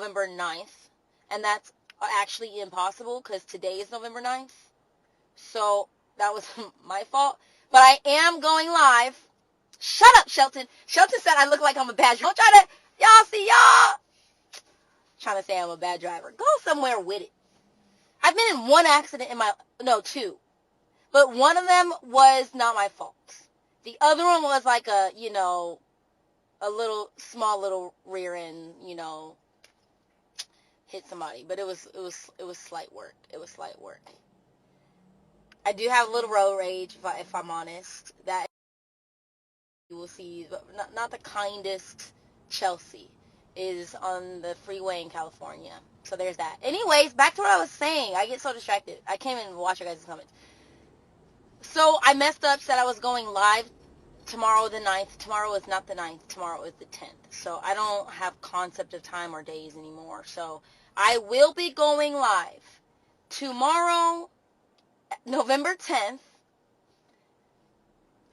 November 9th, and that's actually impossible because today is November 9th. So that was my fault. But I am going live. Shut up, Shelton. Shelton said I look like I'm a bad driver. Don't try to, y'all see y'all. Trying to say I'm a bad driver. Go somewhere with it. I've been in one accident two. But one of them was not my fault. The other one was like a small little rear end, hit somebody. But it was slight work. It was slight work. I do have a little road rage, if I'm honest. That you will see, but not the kindest Chelsea is on the freeway in California. So there's that. Anyways, back to what I was saying. I get so distracted. I can't even watch your guys' comments. So I messed up, said I was going live tomorrow the 9th. Tomorrow is not the 9th. Tomorrow is the 10th. So I don't have concept of time or days anymore. So I will be going live tomorrow, November 10th,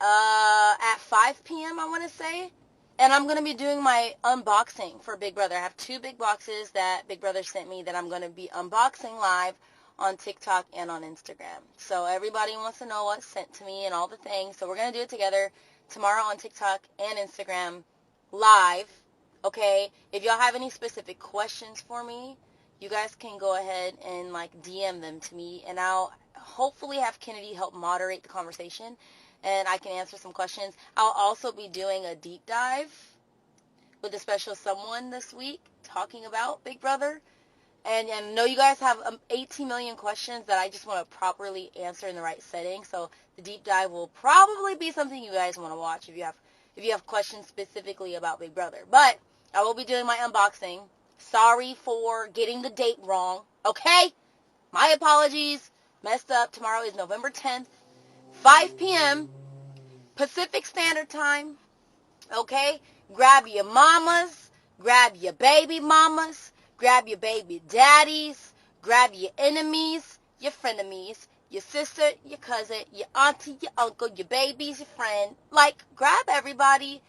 at 5 p.m., I want to say. And I'm going to be doing my unboxing for Big Brother. I have 2 big boxes that Big Brother sent me that I'm going to be unboxing live on TikTok and on Instagram. So everybody wants to know what's sent to me and all the things. So we're going to do it together tomorrow on TikTok and Instagram live. Okay? If y'all have any specific questions for me, you guys can go ahead and DM them to me, and I'll hopefully have Kennedy help moderate the conversation, and I can answer some questions. I'll also be doing a deep dive with a special someone this week talking about Big Brother. And I know you guys have 18 million questions that I just want to properly answer in the right setting. So the deep dive will probably be something you guys want to watch if you have questions specifically about Big Brother. But I will be doing my unboxing. Sorry for getting the date wrong. Okay? My apologies. Messed up. Tomorrow is November 10th, 5 p.m. Pacific Standard Time. Okay? Grab your mamas. Grab your baby mamas. Grab your baby daddies. Grab your enemies, your frenemies, your sister, your cousin, your auntie, your uncle, your babies, your friend. Grab everybody.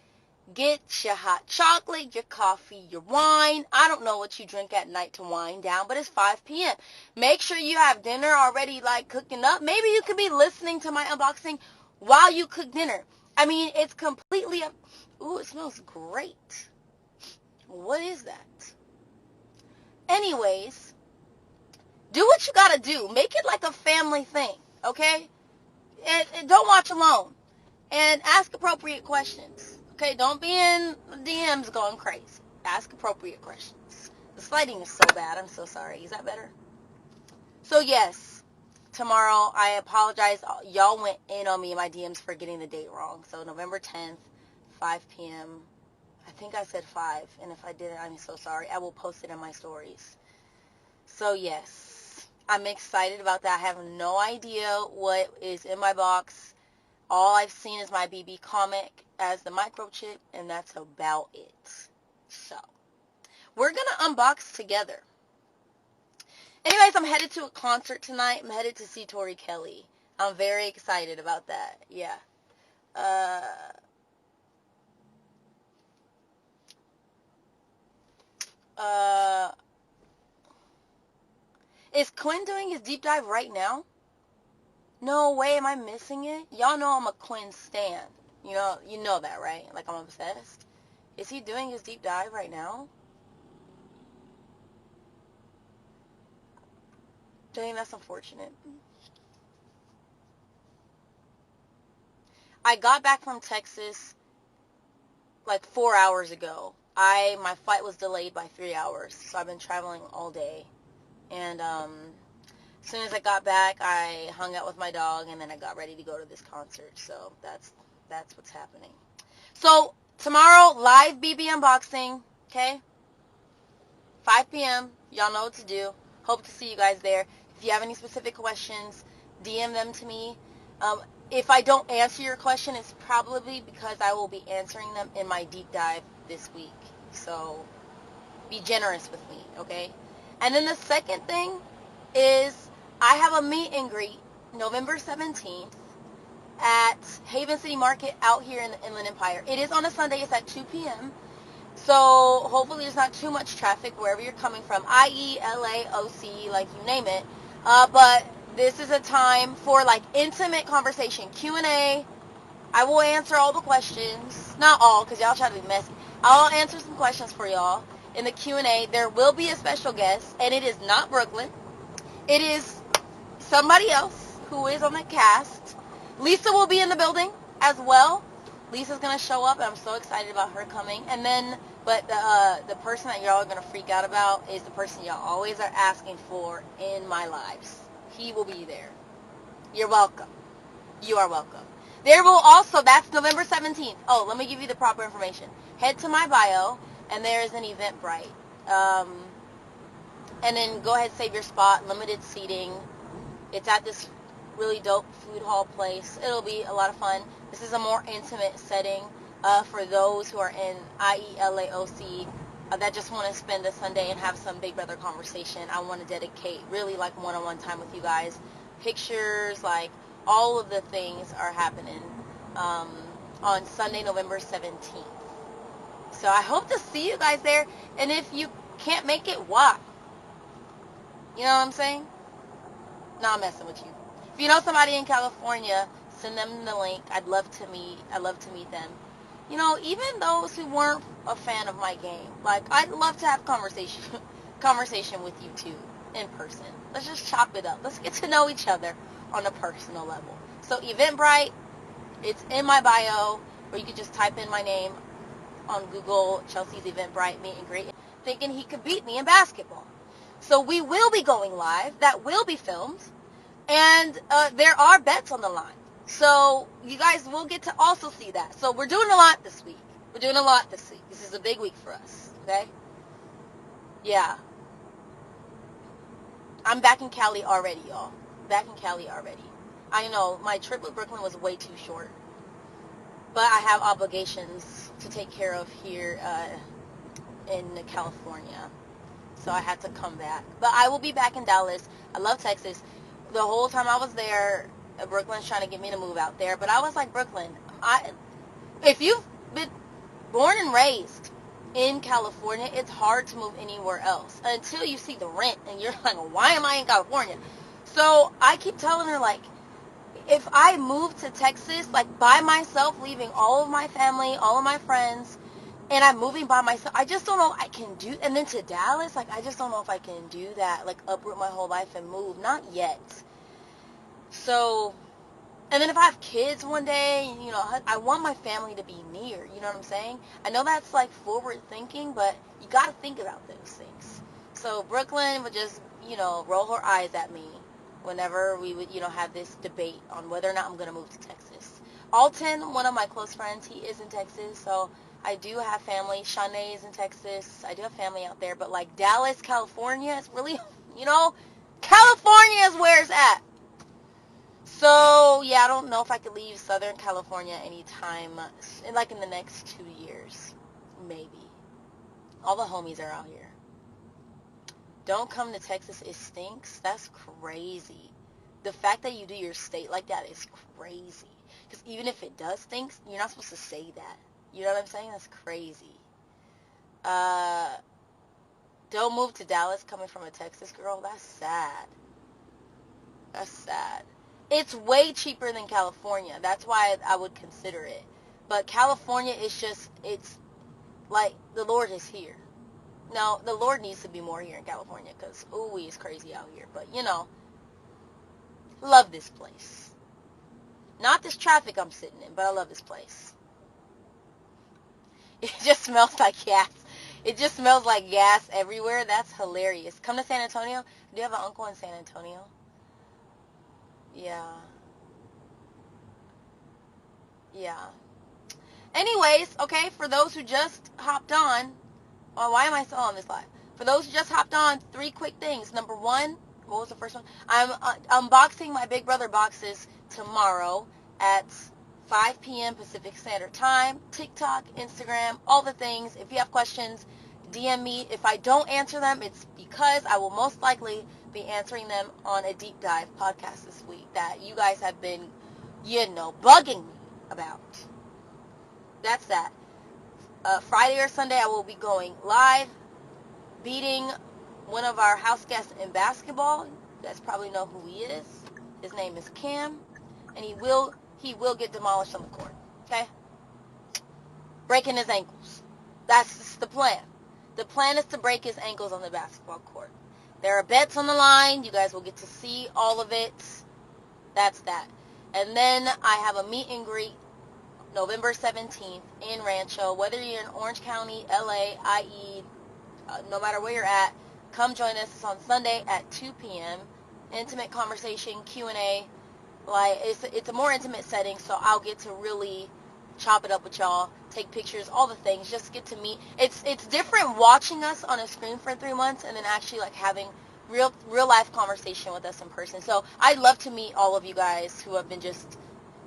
Get your hot chocolate, your coffee, your wine. I don't know what you drink at night to wind down, but it's 5 p.m. Make sure you have dinner already, cooking up. Maybe you could be listening to my unboxing while you cook dinner. I mean, it's completely up. Ooh, it smells great. What is that? Anyways, do what you gotta do. Make it like a family thing, okay? And don't watch alone. And ask appropriate questions. Okay, don't be in DMs going crazy. Ask appropriate questions. The lighting is so bad. I'm so sorry. Is that better? So yes, tomorrow, I apologize. Y'all went in on me in my DMs for getting the date wrong. So November 10th, 5 p.m. I think I said 5, and if I didn't, I'm so sorry. I will post it in my stories. So yes, I'm excited about that. I have no idea what is in my box. All I've seen is my BB comic as the microchip, and that's about it. So, we're going to unbox together. Anyways, I'm headed to a concert tonight. I'm headed to see Tori Kelly. I'm very excited about that. Yeah. Is Quinn doing his deep dive right now? No way, am I missing it? Y'all know I'm a Quinn stan. You know that, right? I'm obsessed. Is he doing his deep dive right now? Dang, that's unfortunate. I got back from Texas 4 hours ago. My flight was delayed by 3 hours, so I've been traveling all day. And as soon as I got back, I hung out with my dog, and then I got ready to go to this concert. So that's what's happening. So tomorrow, live BB unboxing, okay? 5 p.m. Y'all know what to do. Hope to see you guys there. If you have any specific questions, DM them to me. If I don't answer your question, it's probably because I will be answering them in my deep dive this week. So be generous with me, okay? And then the second thing is I have a meet and greet November 17th at Haven City Market out here in the Inland Empire. It is on a Sunday. It's at 2 p.m. So hopefully there's not too much traffic wherever you're coming from, i.e. LA, OC, like you name it. But this is a time for like intimate conversation, Q&A. I will answer all the questions. Not all, because y'all try to be messy. I'll answer some questions for y'all in the Q&A. There will be a special guest, and it is not Brooklyn. It is somebody else who is on the cast. Lisa will be in the building as well. Lisa's going to show up, and I'm so excited about her coming. And then, but the person that y'all are going to freak out about is the person y'all always are asking for in my lives. He will be there. You're welcome. You are welcome. There will also, that's November 17th. Oh, let me give you the proper information. Head to my bio, and there is an Eventbrite. And then go ahead, save your spot, limited seating. It's at this really dope food hall place. It'll be a lot of fun. This is a more intimate setting for those who are in IELAOC that just want to spend a Sunday and have some Big Brother conversation. I want to dedicate really like one-on-one time with you guys. Pictures, like all of the things are happening on Sunday, November 17th. So I hope to see you guys there. And if you can't make it, why? You know what I'm saying? No, I'm messing with you. If you know somebody in California, send them the link. I'd love to meet them. You know, even those who weren't a fan of my game, like I'd love to have conversation with you too in person. Let's just chop it up. Let's get to know each other on a personal level. So Eventbrite, it's in my bio, or you could just type in my name on Google, Chelsea's Eventbrite meet and greet, thinking he could beat me in basketball. So we will be going live. That will be filmed. And there are bets on the line. So you guys will get to also see that. So we're doing a lot this week. This is a big week for us. Okay? Yeah. I'm back in Cali already, y'all. I know my trip with Brooklyn was way too short. But I have obligations to take care of here in California. So I had to come back. But I will be back in Dallas. I love Texas. The whole time I was there, Brooklyn's trying to get me to move out there. But I was like, Brooklyn, if you've been born and raised in California, it's hard to move anywhere else until you see the rent. And you're like, why am I in California? So I keep telling her, like, if I move to Texas, like, by myself, leaving all of my family, all of my friends, and I'm moving by myself, I just don't know if I can do, and then to Dallas, like, I just don't know if I can do that, like, uproot my whole life and move. Not yet. So, and then if I have kids one day, you know, I want my family to be near, you know what I'm saying? I know that's, like, forward thinking, but you got to think about those things. So Brooklyn would just, you know, roll her eyes at me whenever we would, you know, have this debate on whether or not I'm going to move to Texas. Alton, one of my close friends, he is in Texas, so I do have family. Shanae is in Texas. I do have family out there, but like Dallas, California, it's really, you know, California is where it's at. So, yeah, I don't know if I could leave Southern California anytime, like in the next 2 years, maybe. All the homies are out here. Don't come to Texas, it stinks. That's crazy. The fact that you do your state like that is crazy. Because even if it does stink, you're not supposed to say that. You know what I'm saying? That's crazy. Don't move to Dallas coming from a Texas girl. That's sad. That's sad. It's way cheaper than California. That's why I would consider it. But California is just, it's like the Lord is here. No, the Lord needs to be more here in California because, ooh, it's crazy out here. But, you know, love this place. Not this traffic I'm sitting in, but I love this place. It just smells like gas. It just smells like gas everywhere. That's hilarious. Come to San Antonio. Do you have an uncle in San Antonio? Yeah. Yeah. Anyways, okay, for those who just hopped on, well, why am I still on this live? For those who just hopped on, 3 quick things. Number 1, what was the first one? I'm unboxing my Big Brother boxes tomorrow at 5 p.m. Pacific Standard Time. TikTok, Instagram, all the things. If you have questions, DM me. If I don't answer them, it's because I will most likely be answering them on a deep dive podcast this week that you guys have been, you know, bugging me about. That's that. Friday or Sunday, I will be going live, beating one of our house guests in basketball. You guys probably know who he is. His name is Cam, and he will get demolished on the court. Okay? Breaking his ankles. That's the plan. The plan is to break his ankles on the basketball court. There are bets on the line. You guys will get to see all of it. That's that. And then I have a meet and greet November 17th in Rancho. Whether you're in Orange County, LA, IE, no matter where you're at, come join us. It's on Sunday at 2 p.m. Intimate conversation, Q&A. Like, it's a more intimate setting, so I'll get to really chop it up with y'all, take pictures, all the things, just get to meet. It's different watching us on a screen for 3 months and then actually like having real life conversation with us in person. So I'd love to meet all of you guys who have been just,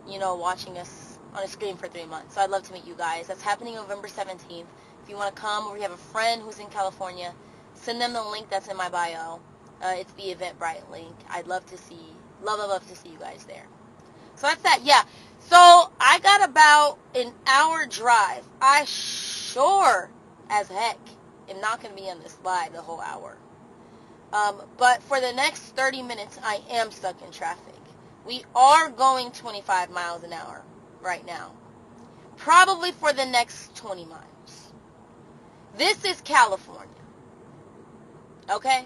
watching us on a screen for 3 months. So I'd love to meet you guys. That's happening November 17th. If you want to come, or you have a friend who's in California, send them the link that's in my bio. It's the Eventbrite link. I'd love to see you guys there. So that's that. Yeah. So I got about an hour drive. I sure as heck am not going to be on this live the whole hour. But for the next 30 minutes, I am stuck in traffic. We are going 25 miles an hour right now. Probably for the next 20 miles. This is California. Okay?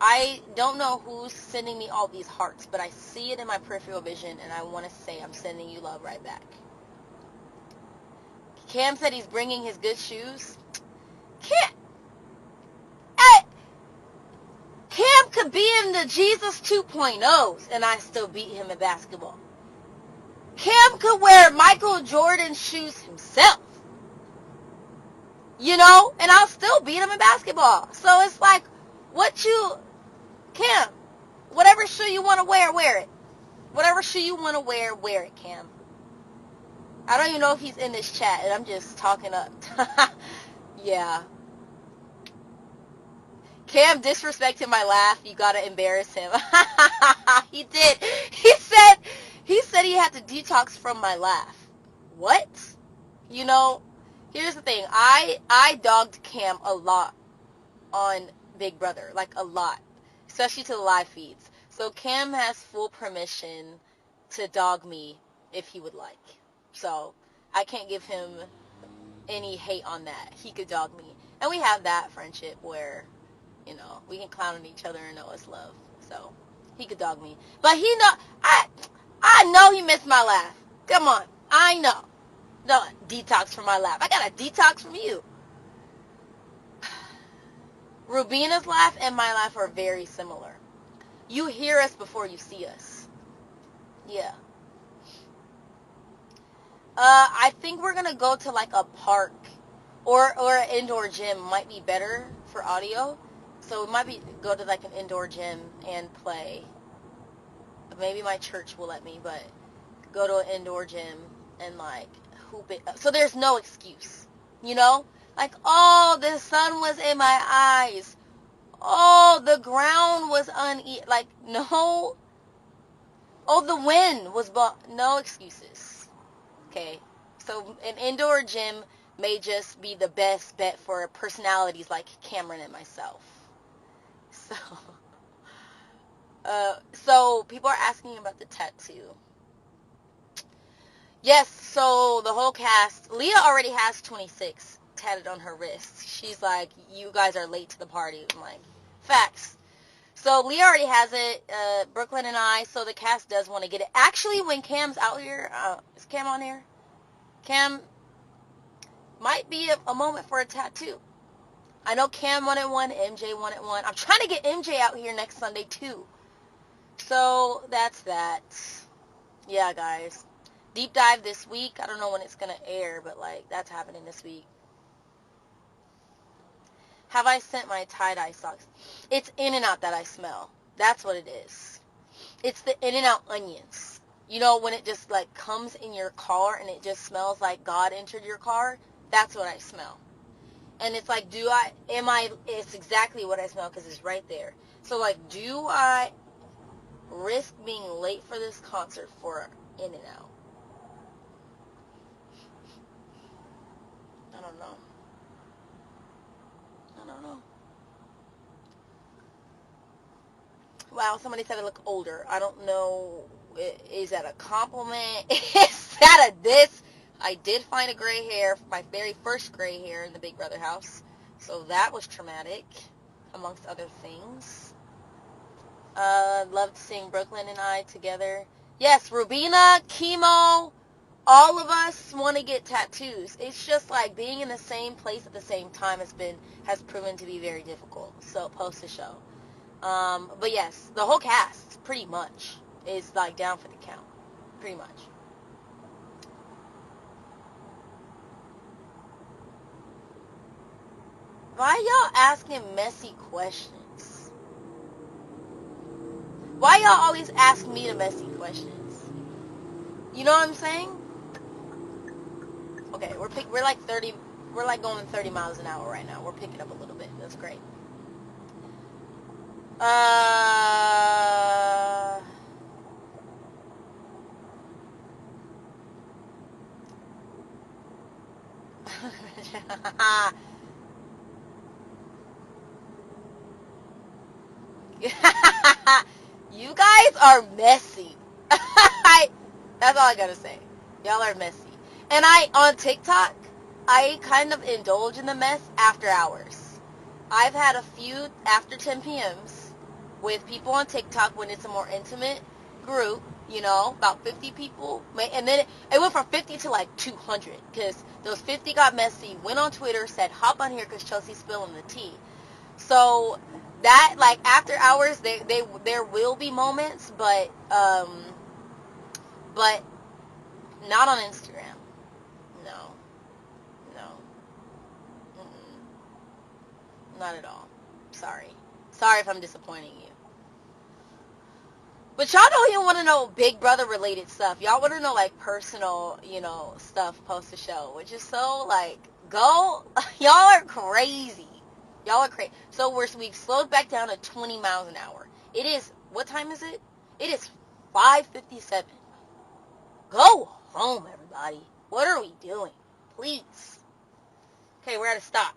I don't know who's sending me all these hearts, but I see it in my peripheral vision, and I want to say I'm sending you love right back. Cam said he's bringing his good shoes. Cam could be in the Jesus 2.0s, and I still beat him in basketball. Cam could wear Michael Jordan shoes himself. And I'll still beat him in basketball. So it's like, Cam, whatever shoe you want to wear it. Whatever shoe you want to wear it, Cam. I don't even know if he's in this chat, and I'm just talking up. Yeah. Cam disrespected my laugh. You gotta embarrass him. He did. He said he had to detox from my laugh. What? Here's the thing. I dogged Cam a lot on Big Brother, like a lot, especially to the live feeds. So Cam has full permission to dog me if he would like. So I can't give him any hate on that. He could dog me. And we have that friendship where, we can clown on each other and know it's love. So he could dog me. But I know he missed my laugh. Come on. I know. No, detox from my laugh. I got a detox from you. Rubina's laugh and my laugh are very similar. You hear us before you see us. Yeah. I think we're going to go to like a park or an indoor gym might be better for audio. So we might go to like an indoor gym and play. Maybe my church will let me, but go to an indoor gym and like hoop it up. So there's no excuse, Like, oh, the sun was in my eyes. Oh, the ground was uneven. Like, no. Oh, the wind was no excuses. Okay. So an indoor gym may just be the best bet for personalities like Cameron and myself. So people are asking about the tattoo. Yes, so the whole cast, Leah already has 26 tatted on her wrist. She's like, you guys are late to the party. I'm like, facts. So Leah already has it, Brooklyn and I, so the cast does want to get it. Actually, when Cam's out here, is Cam on here? Cam might be a moment for a tattoo. I know Cam wanted one, MJ wanted one. I'm trying to get MJ out here next Sunday too. So that's that. Yeah, guys. Deep dive this week. I don't know when it's going to air, but like that's happening this week. Have I sent my tie-dye socks? It's In-N-Out that I smell. That's what it is. It's the In-N-Out onions. When it just like comes in your car and it just smells like God entered your car? That's what I smell. And it's like, it's exactly what I smell because it's right there. So like, do I risk being late for this concert for In-N-Out? don't know. I don't know. Wow, somebody said I look older. I don't know. Is that a compliment? Is that a diss? I did find a gray hair, my very first gray hair in the Big Brother house. So that was traumatic, amongst other things. Loved seeing Brooklyn and I together. Yes, Rubina, Chemo, all of us want to get tattoos. It's just like being in the same place at the same time has proven to be very difficult. So post the show. But yes, the whole cast pretty much is like down for the count. Pretty much. Why y'all asking messy questions? Why y'all always ask me the messy questions? You know what I'm saying? Okay, we're like 30, we're like going 30 miles an hour right now. We're picking up a little bit. That's great. You guys are messy. That's all I gotta say. Y'all are messy. And on TikTok, I kind of indulge in the mess after hours. I've had a few after 10 p.m.s with people on TikTok when it's a more intimate group, about 50 people. And then it went from 50 to like 200 because those 50 got messy, went on Twitter, said, hop on here because Chelsea's spilling the tea. So that, like, after hours, there will be moments, but not on Instagram. No. Not at all. Sorry if I'm disappointing you. But y'all don't even want to know Big Brother related stuff. Y'all want to know like personal, stuff post the show, which is so like, y'all are crazy. Y'all are crazy. So we've slowed back down to 20 miles an hour. It is, what time is it? It is 5:57. Go home, everybody. What are we doing? Please. Okay, we're at a stop.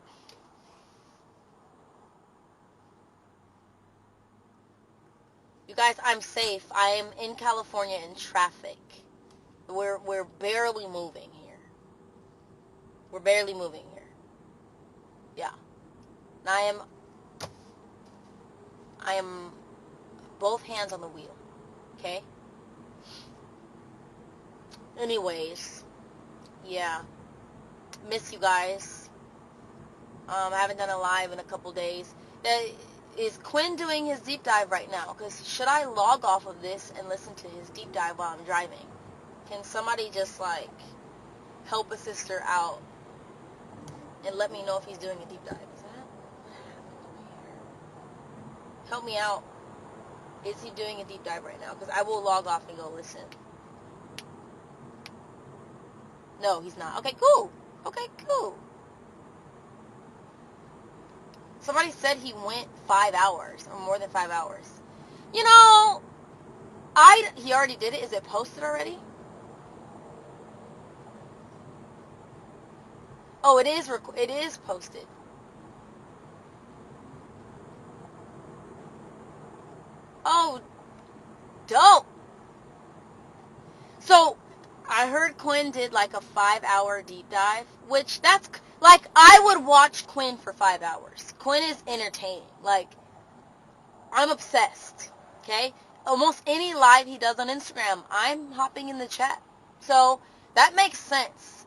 You guys, I'm safe. I am in California in traffic. We're barely moving here. We're barely moving here. Yeah. And I am both hands on the wheel. Okay? Anyways, yeah. Miss you guys. I haven't done a live in a couple days. Is Quinn doing his deep dive right now? Because should I log off of this and listen to his deep dive while I'm driving? Can somebody just, like, help a sister out and let me know if he's doing a deep dive? Is that what happened here? Help me out. Is he doing a deep dive right now? Because I will log off and go listen. No, he's not. Okay, cool. Somebody said he went 5 hours or more than 5 hours. He already did it. Is it posted already? Oh, it is posted. Oh, dope. So, I heard Quinn did like a 5-hour deep dive, which that's, like, I would watch Quinn for 5 hours. Quinn is entertaining. Like, I'm obsessed, okay? Almost any live he does on Instagram, I'm hopping in the chat. So, that makes sense.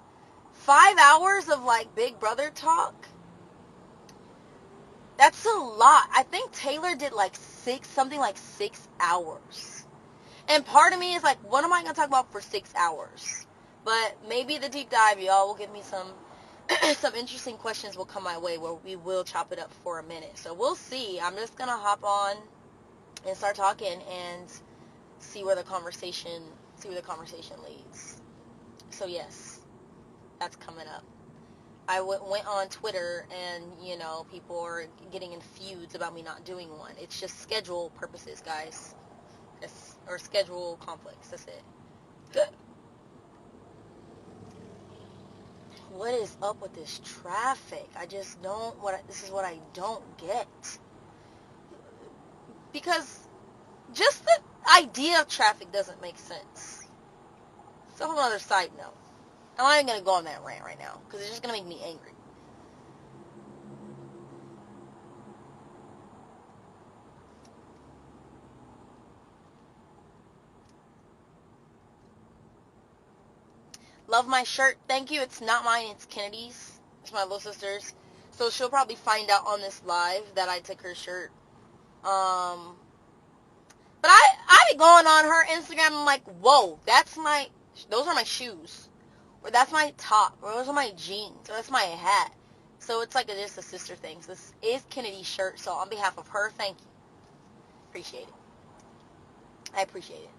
5 hours of, like, Big Brother talk, that's a lot. I think Taylor did, like, 6 hours. And part of me is like, what am I going to talk about for 6 hours? But maybe the deep dive, y'all, will give me some interesting questions will come my way where we will chop it up for a minute. So we'll see. I'm just going to hop on and start talking and see where the conversation leads. So yes, that's coming up. I went on Twitter and, people are getting in feuds about me not doing one. It's just schedule purposes, guys. Or schedule conflicts. That's it. Good. what is up with this traffic? I just don't, this is what I don't get. Because just the idea of traffic doesn't make sense. It's a whole other side note. I'm not even going to go on that rant right now, because it's just going to make me angry. Love my shirt. Thank you. It's not mine. It's Kennedy's. It's my little sister's. So she'll probably find out on this live that I took her shirt. But I be going on her Instagram. I'm like, whoa, those are my shoes. Or that's my top. Or those are my jeans. Or that's my hat. So it's like just a sister thing. So this is Kennedy's shirt. So on behalf of her, thank you. Appreciate it. I appreciate it.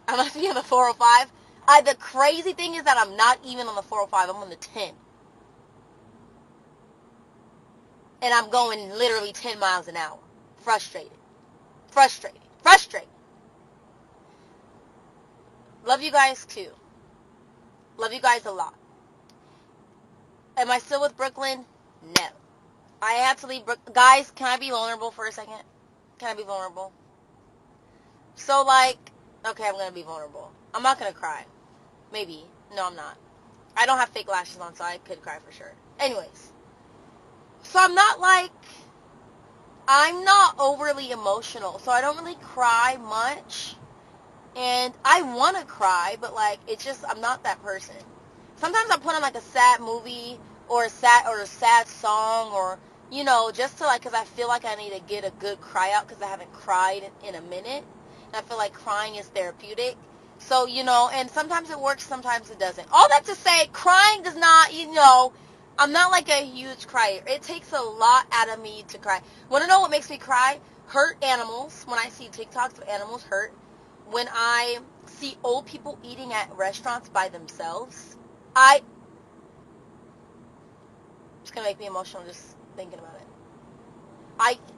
I must be on the 405. The crazy thing is that I'm not even on the 405. I'm on the 10. And I'm going literally 10 miles an hour. Frustrated. Love you guys too. Love you guys a lot. Am I still with Brooklyn? No. I had to leave Guys, can I be vulnerable for a second? Can I be vulnerable? So, okay, I'm going to be vulnerable. I'm not going to cry. Maybe. No, I'm not. I don't have fake lashes on, so I could cry for sure. Anyways. So I'm not overly emotional, so I don't really cry much. And I want to cry, but it's just, I'm not that person. Sometimes I put on a sad movie or a sad song, or, just to because I feel like I need to get a good cry out because I haven't cried in a minute. And I feel like crying is therapeutic. So, and sometimes it works, sometimes it doesn't. All that to say, crying does not, I'm not a huge crier. It takes a lot out of me to cry. Want to know what makes me cry? Hurt animals. When I see TikToks of animals hurt. When I see old people eating at restaurants by themselves. It's going to make me emotional just thinking about it.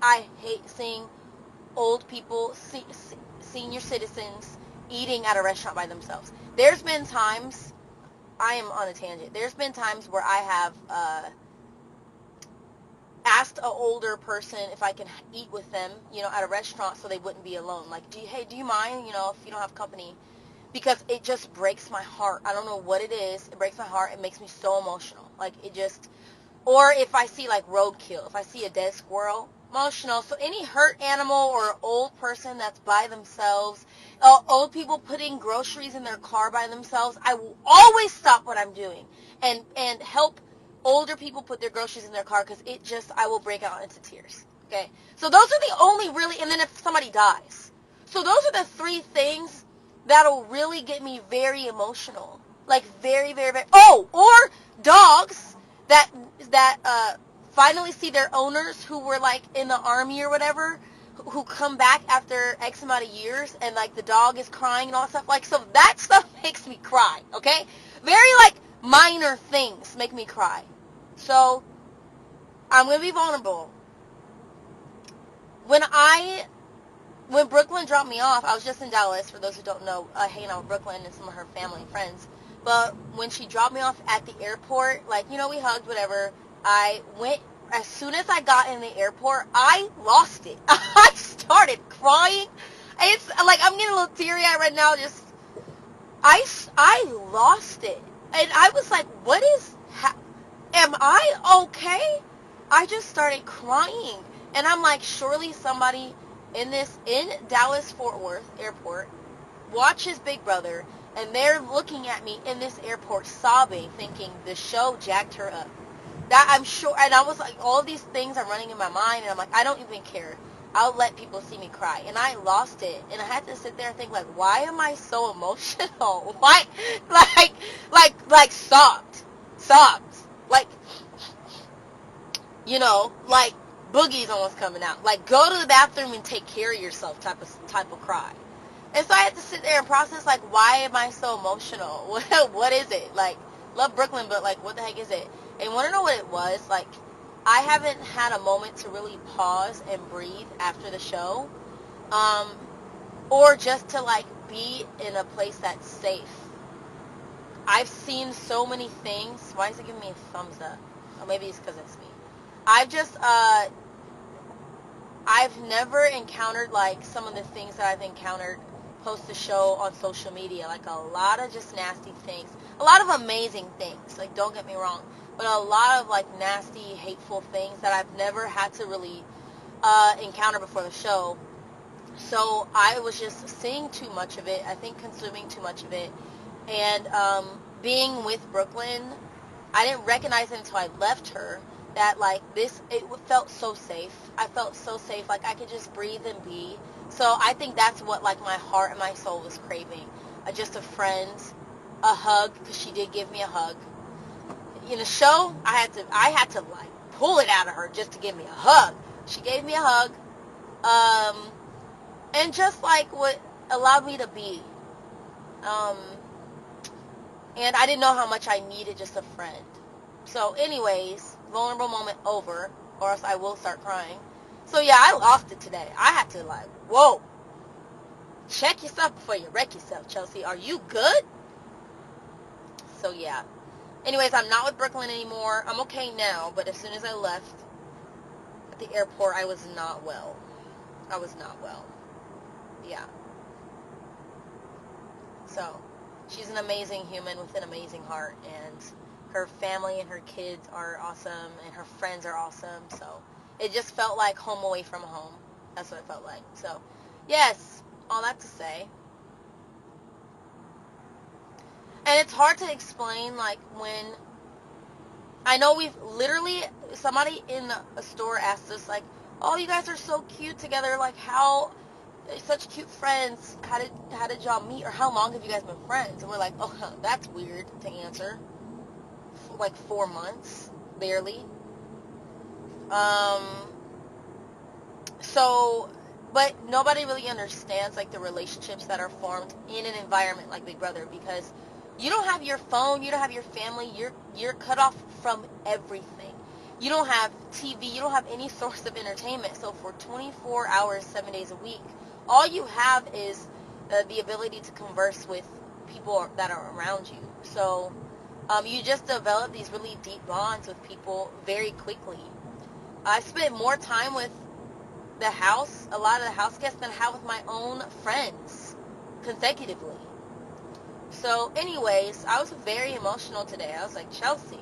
I hate seeing old people, senior citizens eating at a restaurant by themselves. There's been times, I am on a tangent, there's been times where I have asked an older person if I can eat with them, at a restaurant so they wouldn't be alone. Do you mind, if you don't have company? Because it just breaks my heart. I don't know what it is. It breaks my heart. It makes me so emotional. Or if I see roadkill, if I see a dead squirrel, emotional. So any hurt animal or old person that's by themselves, old people putting groceries in their car by themselves, I will always stop what I'm doing and help older people put their groceries in their car, because I will break out into tears. Okay? So those are the only really, and then if somebody dies. So those are the three things that'll really get me very emotional. Very, very, very. Oh, or dogs that finally see their owners who were in the army or whatever, who come back after X amount of years, and the dog is crying and all that stuff. So that stuff makes me cry. Okay, very minor things make me cry. So I'm gonna be vulnerable. When Brooklyn dropped me off, I was just in Dallas, for those who don't know, hanging out with Brooklyn and some of her family and friends. But when she dropped me off at the airport, we hugged, whatever. I went, as soon as I got in the airport, I lost it. I started crying. It's I'm getting a little teary-eyed right now. I lost it. And I was like, am I okay? I just started crying. And I'm like, surely somebody in Dallas-Fort Worth airport watches Big Brother, and they're looking at me in this airport sobbing, thinking the show jacked her up. That I'm sure, and I was like, all of these things are running in my mind, and I'm like, I don't even care. I'll let people see me cry. And I lost it, and I had to sit there and think, why am I so emotional? Why, sobbed. Boogie's almost coming out. Go to the bathroom and take care of yourself type of cry. And so I had to sit there and process, why am I so emotional? What is it? Love Brooklyn, but, what the heck is it? And want to know what it was? I haven't had a moment to really pause and breathe after the show. Or just to, be in a place that's safe. I've seen so many things. Why is it giving me a thumbs up? Oh, maybe it's because it's me. I've never encountered like some of the things that I've encountered post the show on social media. Like a lot of just nasty things. A lot of amazing things. Like, don't get me wrong. But a lot of like nasty, hateful things that I've never had to really encounter before the show. So I was just seeing too much of it. I think consuming too much of it. And being with Brooklyn, I didn't recognize it until I left her that like this, it felt so safe. I felt so safe, like I could just breathe and be. So I think that's what like my heart and my soul was craving. Just a friend, a hug, because she did give me a hug. In the show, I had to like pull it out of her just to give me a hug. She gave me a hug, and just like what allowed me to be. And I didn't know how much I needed just a friend. So anyways, vulnerable moment over, or else I will start crying. So yeah, I lost it today. I had to like, whoa, check yourself before you wreck yourself, Chelsea. Are you good? So yeah. Anyways, I'm not with Brooklyn anymore. I'm okay now, but as soon as I left at the airport, I was not well. I was not well. Yeah. So, she's an amazing human with an amazing heart, and her family and her kids are awesome, and her friends are awesome. So, it just felt like home away from home. That's what it felt like. So, yes, all that to say. And it's hard to explain, like, when I know we've literally, somebody in a store asked us, like, oh, you guys are so cute together, like, how, such cute friends, how did y'all meet, or how long have you guys been friends? And we're like, oh, that's weird to answer. Like 4 months, barely. Um, so, but nobody really understands, like, the relationships that are formed in an environment like Big Brother, because you don't have your phone, you don't have your family, you're cut off from everything. You don't have TV, you don't have any source of entertainment. So for 24 hours, 7 days a week, all you have is the ability to converse with people that are around you. So you just develop these really deep bonds with people very quickly. I spent more time with a lot of the house guests than I have with my own friends consecutively. So anyways, I was very emotional today. I was like, Chelsea,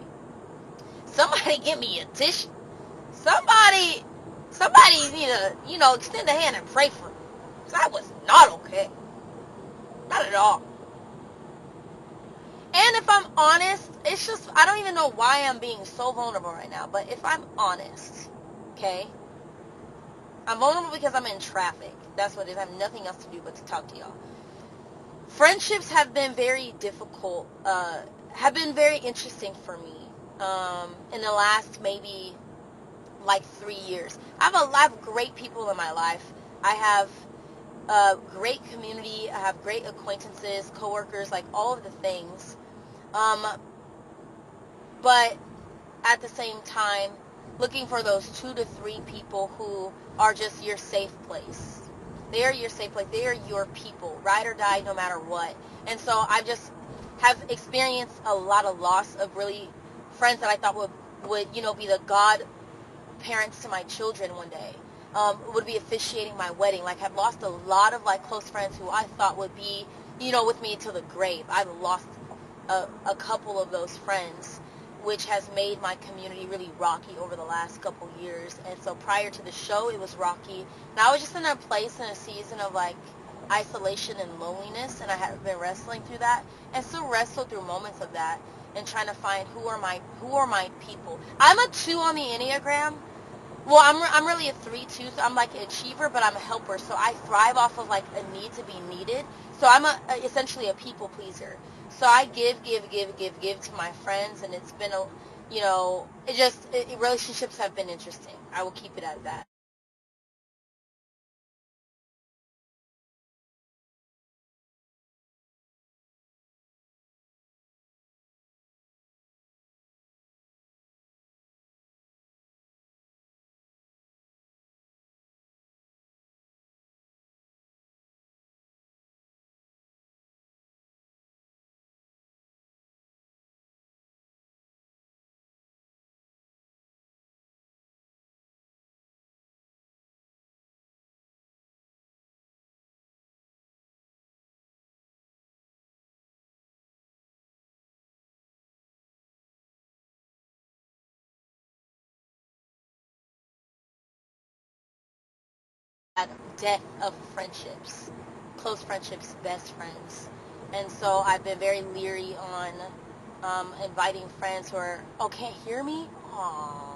somebody give me a tissue. Somebody need to, extend a hand and pray for me. Because I was not okay. Not at all. And if I'm honest, it's just, I don't even know why I'm being so vulnerable right now. But if I'm honest, okay, I'm vulnerable because I'm in traffic. That's what it is. I have nothing else to do but to talk to y'all. Friendships have been very difficult, have been very interesting for me in the last maybe like 3 years. I have a lot of great people in my life. I have a great community. I have great acquaintances, coworkers, like all of the things. But at the same time, looking for those 2 to 3 people who are just your safe place. They are your safe place. They are your people, ride or die, no matter what. And so I just have experienced a lot of loss of really friends that I thought would be the godparents to my children one day. Would be officiating my wedding. Like, I've lost a lot of like close friends who I thought would be, with me till the grave. I've lost a couple of those friends, which has made my community really rocky over the last couple years. And so prior to the show, it was rocky. And I was just in a place in a season of like isolation and loneliness, and I had been wrestling through that, and still wrestle through moments of that, and trying to find who are my people. I'm a 2 on the Enneagram. Well, I'm really a 3 too, so I'm like an achiever, but I'm a helper. So I thrive off of like a need to be needed. So I'm essentially a people pleaser. So I give to my friends, and it's been relationships have been interesting. I will keep it at that. death of friendships, close friendships, best friends. And so I've been very leery on inviting friends who are, oh, can't hear me? Aww.